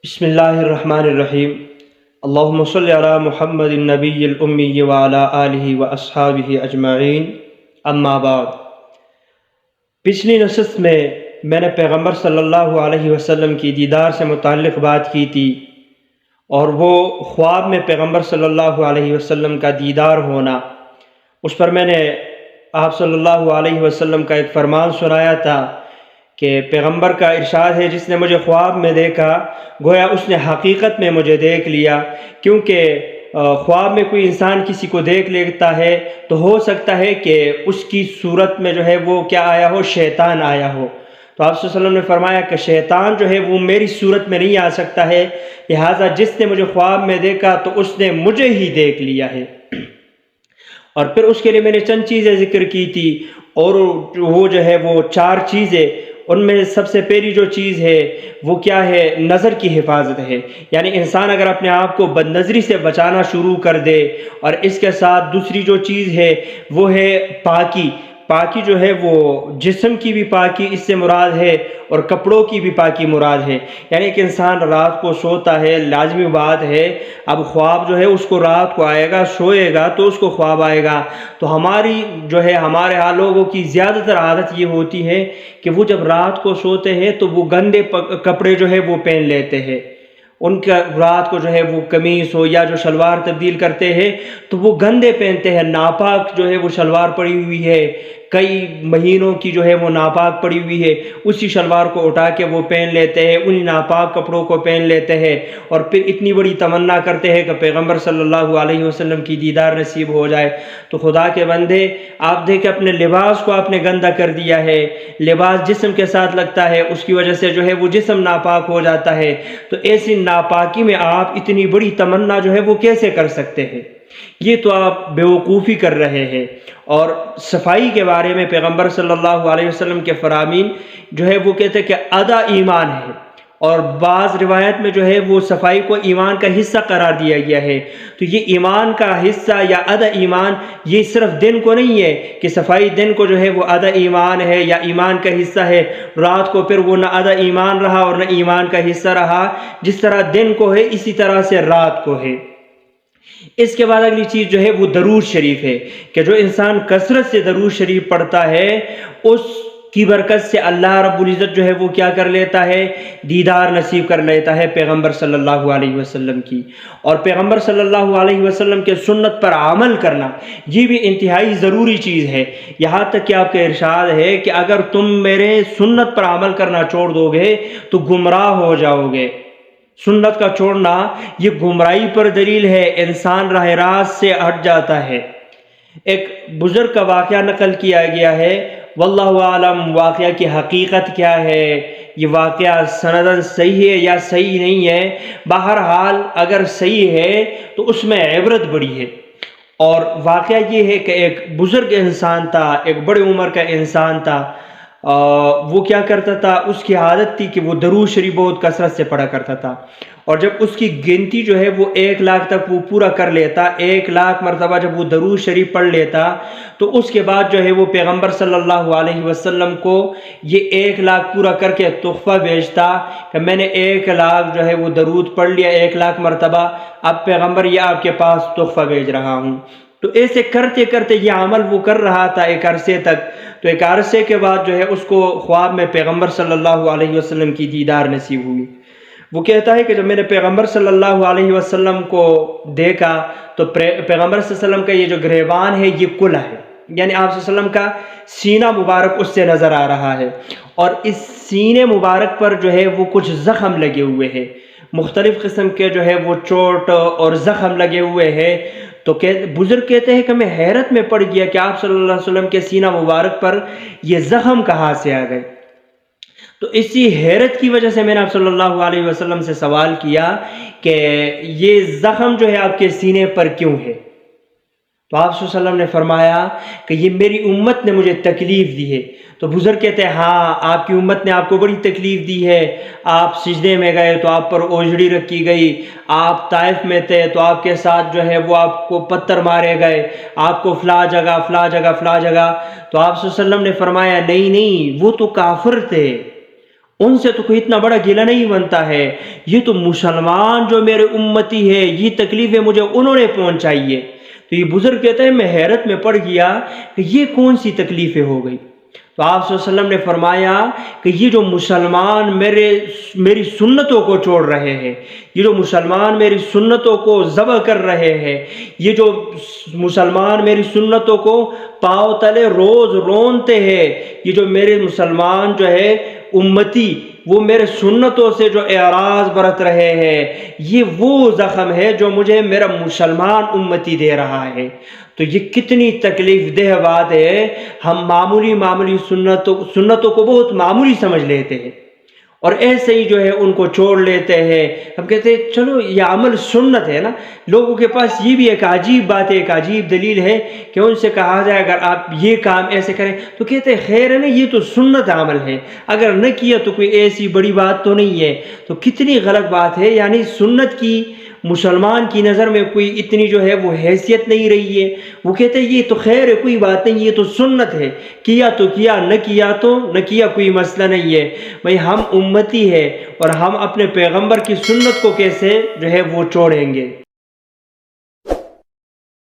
بسم اللہ الرحمن الرحیم۔ اللہم صلی علی محمد النبی الامی وعلی آلہ واصحابہ اجمعین، اما بعد۔ پچھلی نشست میں نے پیغمبر صلی اللہ علیہ وسلم کی دیدار سے متعلق بات کی تھی، اور وہ خواب میں پیغمبر صلی اللہ علیہ وسلم کا دیدار ہونا، اس پر میں نے آپ صلی اللہ علیہ وسلم کا ایک فرمان سنایا تھا کہ پیغمبر کا ارشاد ہے، جس نے مجھے خواب میں دیکھا گویا اس نے حقیقت میں مجھے دیکھ لیا، کیونکہ خواب میں کوئی انسان کسی کو دیکھ لیتا ہے تو ہو سکتا ہے کہ اس کی صورت میں وہ کیا آیا ہو، شیطان آیا ہو۔ تو آپ صلی اللہ علیہ وسلم نے فرمایا کہ شیطان وہ میری صورت میں نہیں آ سکتا ہے، لہٰذا جس نے مجھے خواب میں دیکھا تو اس نے مجھے ہی دیکھ لیا ہے۔ اور پھر اس کے لیے میں نے چند چیزیں ذکر کی تھی، اور وہ وہ 4 چیزیں، ان میں سب سے پہلی جو چیز ہے وہ کیا ہے، نظر کی حفاظت ہے۔ یعنی انسان اگر اپنے آپ کو بد نظری سے بچانا شروع کر دے، اور اس کے ساتھ دوسری جو چیز ہے وہ ہے پاکی۔ پاکی وہ جسم کی بھی پاکی اس سے مراد ہے، اور کپڑوں کی بھی پاکی مراد ہے۔ یعنی کہ انسان رات کو سوتا ہے، لازمی بات ہے، اب خواب اس کو رات کو آئے گا، سوئے گا تو اس کو خواب آئے گا۔ تو ہماری ہمارے لوگوں کی زیادہ تر عادت یہ ہوتی ہے کہ وہ جب رات کو سوتے ہیں تو وہ گندے کپڑے وہ پہن لیتے ہیں۔ ان کا رات کو وہ قمیص ہو یا جو شلوار تبدیل کرتے ہیں تو وہ گندے پہنتے ہیں، ناپاک وہ شلوار پڑی ہوئی ہے، کئی مہینوں کی وہ ناپاک پڑی ہوئی ہے، اسی شلوار کو اٹھا کے وہ پہن لیتے ہیں، انہی ناپاک کپڑوں کو پہن لیتے ہیں، اور پھر اتنی بڑی تمنا کرتے ہیں کہ پیغمبر صلی اللہ علیہ وسلم کی دیدار نصیب ہو جائے۔ تو خدا کے بندے، آپ دیکھیں اپنے لباس کو آپ نے گندا کر دیا ہے۔ لباس جسم کے ساتھ لگتا ہے، اس کی وجہ سے وہ جسم ناپاک ہو جاتا ہے۔ تو ایسی ناپاکی میں آپ اتنی بڑی تمنا وہ کیسے کر سکتے ہیں؟ یہ تو آپ بیوقوفی کر رہے ہیں۔ اور صفائی کے بارے میں پیغمبر صلی اللہ علیہ وسلم کے فرامین وہ کہتے ہیں کہ ادا ایمان ہے، اور بعض روایت میں وہ صفائی کو ایمان کا حصہ قرار دیا گیا ہے۔ تو یہ ایمان کا حصہ یا ادا ایمان، یہ صرف دن کو نہیں ہے کہ صفائی دن کو وہ ادا ایمان ہے یا ایمان کا حصہ ہے، رات کو پھر وہ نہ ادا ایمان رہا اور نہ ایمان کا حصہ رہا۔ جس طرح دن کو ہے اسی طرح سے رات کو ہے۔ اس کے بعد اگلی چیز وہ درود شریف ہے، کہ جو انسان کثرت سے درود شریف پڑھتا ہے اس کی برکت سے اللہ رب العزت وہ کیا کر لیتا ہے، دیدار نصیب کر لیتا ہے پیغمبر صلی اللہ علیہ وسلم کی۔ اور پیغمبر صلی اللہ علیہ وسلم کے سنت پر عمل کرنا یہ بھی انتہائی ضروری چیز ہے، یہاں تک کہ آپ کا ارشاد ہے کہ اگر تم میرے سنت پر عمل کرنا چھوڑ دو گے تو گمراہ ہو جاؤ گے۔ سنت کا چھوڑنا یہ گمراہی پر دلیل ہے، انسان راہ راست سے ہٹ جاتا ہے۔ ایک بزرگ کا واقعہ نقل کیا گیا ہے، واللہ عالم واقعہ کی حقیقت کیا ہے، یہ واقعہ سندن صحیح ہے یا صحیح نہیں ہے، بہرحال اگر صحیح ہے تو اس میں عبرت بڑی ہے۔ اور واقعہ یہ ہے کہ ایک بزرگ انسان تھا، ایک بڑے عمر کا انسان تھا، وہ کیا کرتا تھا، اس کی عادت تھی کہ وہ درود شریف بہت کثرت سے پڑھا کرتا تھا، اور جب اس کی گنتی وہ 1 لاکھ تک وہ پورا کر لیتا، 1 لاکھ مرتبہ جب وہ درود شریف پڑھ لیتا تو اس کے بعد وہ پیغمبر صلی اللہ علیہ وسلم کو یہ 1 لاکھ پورا کر کے تحفہ بھیجتا کہ میں نے 1 لاکھ وہ درود پڑھ لیا 1 لاکھ مرتبہ، اب پیغمبر یہ آپ کے پاس تحفہ بھیج رہا ہوں۔ تو ایسے کرتے کرتے یہ عمل وہ کر رہا تھا ایک عرصے تک۔ تو ایک عرصے کے بعد اس کو خواب میں پیغمبر صلی اللہ علیہ وسلم کی دیدار نصیب ہوئی۔ وہ کہتا ہے کہ جب میں نے پیغمبر صلی اللہ علیہ وسلم کو دیکھا تو پیغمبر صلی اللہ علیہ وسلم کا یہ جو گریبان ہے یہ کھلا ہے، یعنی آپ صلی اللہ علیہ وسلم کا سینہ مبارک اس سے نظر آ رہا ہے، اور اس سینے مبارک پر وہ کچھ زخم لگے ہوئے ہیں، مختلف قسم کے وہ چوٹ اور زخم لگے ہوئے ہیں۔ تو بزرگ کہتے ہیں کہ میں حیرت میں پڑ گیا کہ آپ صلی اللہ علیہ وسلم کے سینہ مبارک پر یہ زخم کہاں سے آ گئے۔ تو اسی حیرت کی وجہ سے میں نے آپ صلی اللہ علیہ وسلم سے سوال کیا کہ یہ زخم آپ کے سینے پر کیوں ہے؟ تو آپ صلی اللہ علیہ وسلم نے فرمایا کہ یہ میری امت نے مجھے تکلیف دی ہے۔ تو بزرگ کہتے ہیں ہاں، آپ کی امت نے آپ کو بڑی تکلیف دی ہے، آپ سجدے میں گئے تو آپ پر اوجڑی رکھی گئی، آپ طائف میں تھے تو آپ کے ساتھ وہ آپ کو پتھر مارے گئے، آپ کو فلاں جگہ فلاں جگہ فلاں جگہ۔ تو آپ صلی اللہ علیہ وسلم نے فرمایا نہیں، وہ تو کافر تھے، ان سے تو کوئی اتنا بڑا گلہ نہیں بنتا ہے، یہ تو مسلمان جو میرے امتی ہے، یہ تکلیفیں مجھے انہوں نے پہنچائی ہے۔ تو یہ بزرگ کہتے ہیں میں حیرت میں پڑ گیا کہ یہ کون سی تکلیفیں ہو گئی۔ تو آپ صلی اللہ علیہ وسلم نے فرمایا کہ یہ جو مسلمان میری سنتوں کو چھوڑ رہے ہیں، یہ جو مسلمان میری سنتوں کو ذبح کر رہے ہیں، یہ جو مسلمان میری سنتوں کو پاؤں تلے روز رونتے ہیں، یہ جو میرے مسلمان جو ہے امتی وہ میرے سنتوں سے جو اعراض برت رہے ہیں، یہ وہ زخم ہے جو مجھے میرا مسلمان امتی دے رہا ہے۔ تو یہ کتنی تکلیف دہ بات ہے، ہم معمولی سنتوں کو بہت معمولی سمجھ لیتے ہیں اور ایسے ہی جو ہے ان کو چھوڑ لیتے ہیں۔ ہم کہتے ہیں چلو یہ عمل سنت ہے نا۔ لوگوں کے پاس یہ بھی ایک عجیب بات ہے، ایک عجیب دلیل ہے کہ ان سے کہا جائے اگر آپ یہ کام ایسے کریں تو کہتے ہیں خیر ہے نا، یہ تو سنت عمل ہے، اگر نہ کیا تو کوئی ایسی بڑی بات تو نہیں ہے۔ تو کتنی غلط بات ہے، یعنی سنت کی مسلمان کی نظر میں کوئی اتنی جو ہے وہ حیثیت نہیں رہی ہے۔ وہ کہتے ہیں یہ تو خیر ہے، کوئی بات نہیں، یہ تو سنت ہے، کیا تو کیا، نہ کیا تو نہ کیا، کوئی مسئلہ نہیں ہے۔ بھئی ہم امتی ہے اور ہم اپنے پیغمبر کی سنت کو کیسے جو ہے وہ چھوڑیں گے۔